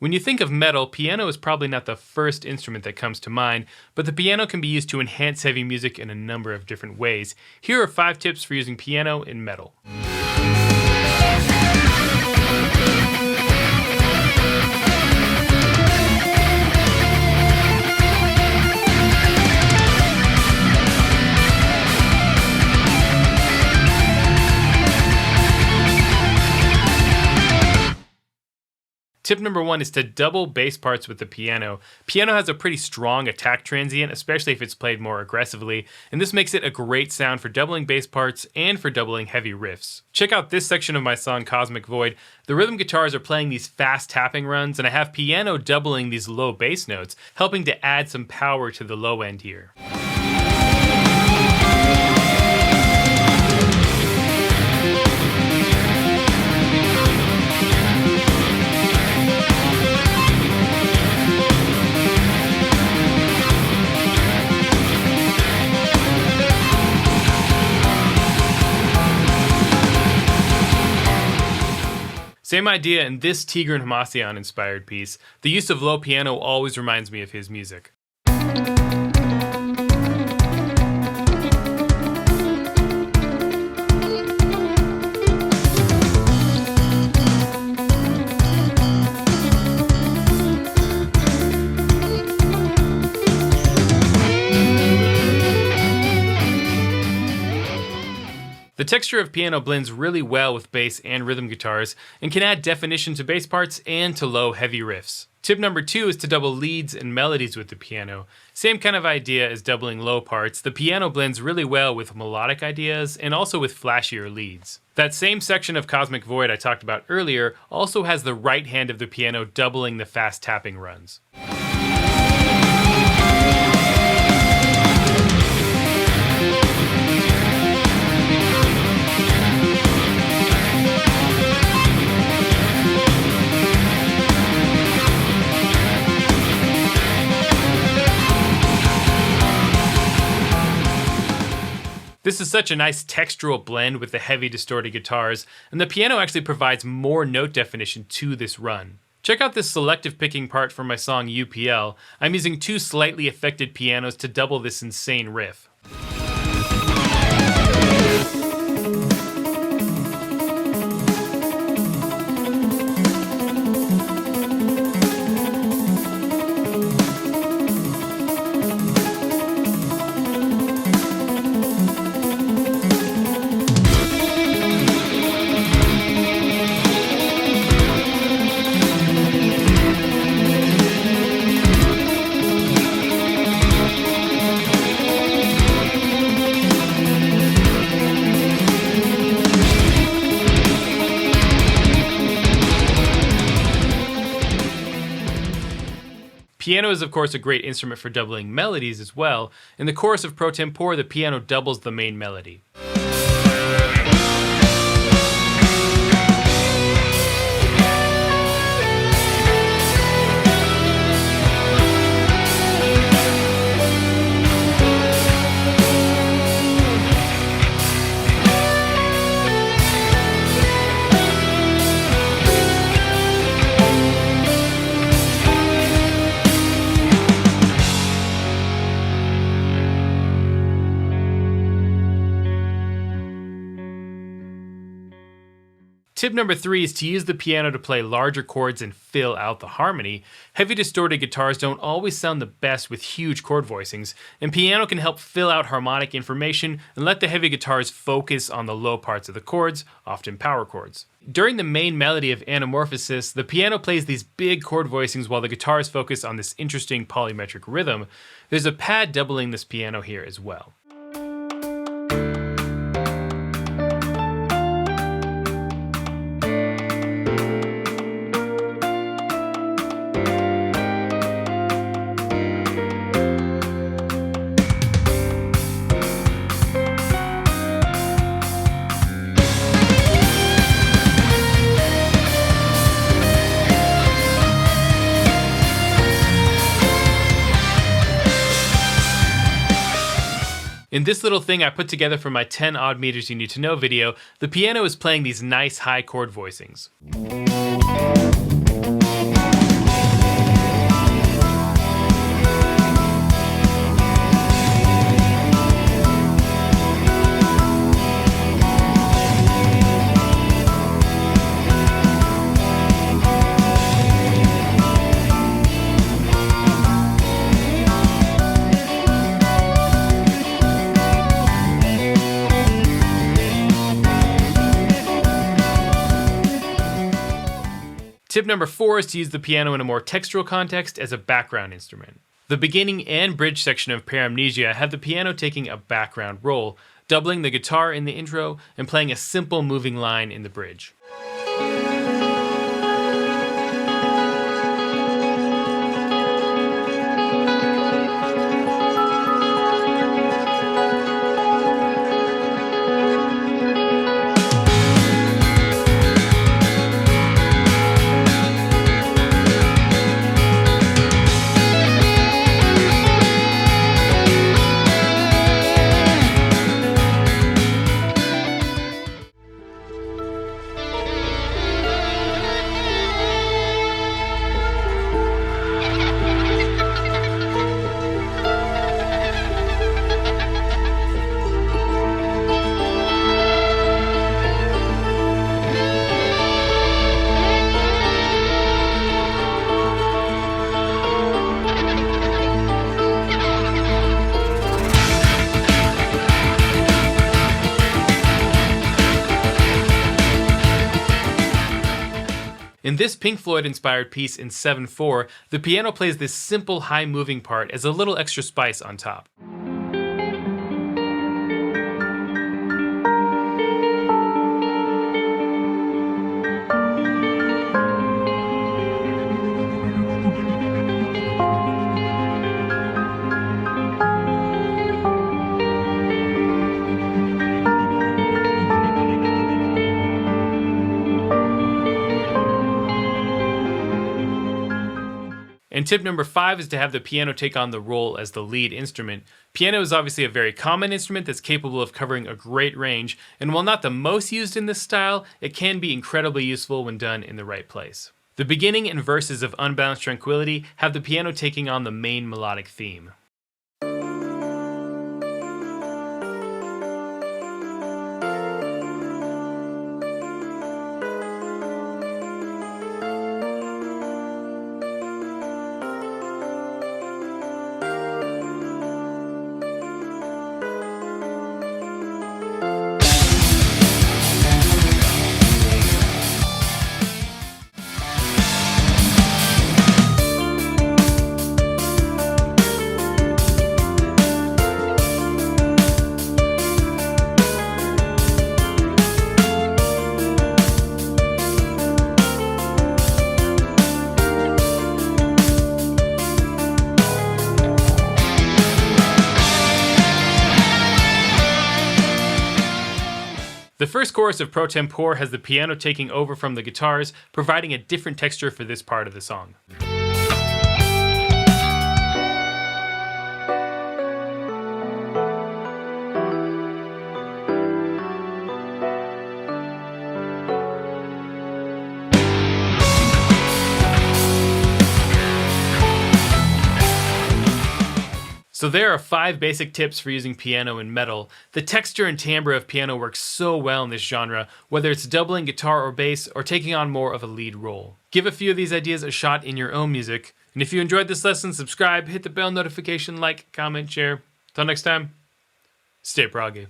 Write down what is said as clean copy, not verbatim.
When you think of metal, piano is probably not the first instrument that comes to mind, but the piano can be used to enhance heavy music in a number of different ways. Here are 5 tips for using piano in metal. Tip number 1 is to double bass parts with the piano. Piano has a pretty strong attack transient, especially if it's played more aggressively, and this makes it a great sound for doubling bass parts and for doubling heavy riffs. Check out this section of my song Cosmic Void. The rhythm guitars are playing these fast tapping runs, and I have piano doubling these low bass notes, helping to add some power to the low end here. Same idea in this Tigran Hamasyan inspired piece. The use of low piano always reminds me of his music. The texture of piano blends really well with bass and rhythm guitars and can add definition to bass parts and to low heavy riffs. Tip number 2 is to double leads and melodies with the piano. Same kind of idea as doubling low parts. The piano blends really well with melodic ideas and also with flashier leads. That same section of Cosmic Void I talked about earlier also has the right hand of the piano doubling the fast tapping runs. This is such a nice textural blend with the heavy distorted guitars, and the piano actually provides more note definition to this run. Check out this selective picking part from my song UPL. I'm using 2 slightly affected pianos to double this insane riff. Piano is of course a great instrument for doubling melodies as well. In the chorus of Pro Tempore, the piano doubles the main melody. Tip number 3 is to use the piano to play larger chords and fill out the harmony. Heavy distorted guitars don't always sound the best with huge chord voicings, and piano can help fill out harmonic information and let the heavy guitars focus on the low parts of the chords, often power chords. During the main melody of Anamorphosis, the piano plays these big chord voicings while the guitars focus on this interesting polymetric rhythm. There's a pad doubling this piano here as well. In this little thing I put together for my 10 odd meters you need to know video, the piano is playing these nice high chord voicings. Tip number 4 is to use the piano in a more textural context as a background instrument. The beginning and bridge section of Paramnesia have the piano taking a background role, doubling the guitar in the intro and playing a simple moving line in the bridge. In this Pink Floyd-inspired piece in 7/4, the piano plays this simple high-moving part as a little extra spice on top. And tip number 5 is to have the piano take on the role as the lead instrument. Piano is obviously a very common instrument that's capable of covering a great range, and while not the most used in this style, it can be incredibly useful when done in the right place. The beginning and verses of Unbalanced Tranquility have the piano taking on the main melodic theme. The first chorus of Pro Tempore has the piano taking over from the guitars, providing a different texture for this part of the song. So there are 5 basic tips for using piano in metal. The texture and timbre of piano works so well in this genre, whether it's doubling guitar or bass or taking on more of a lead role. Give a few of these ideas a shot in your own music. And if you enjoyed this lesson, subscribe, hit the bell notification, like, comment, share. Till next time, stay proggy.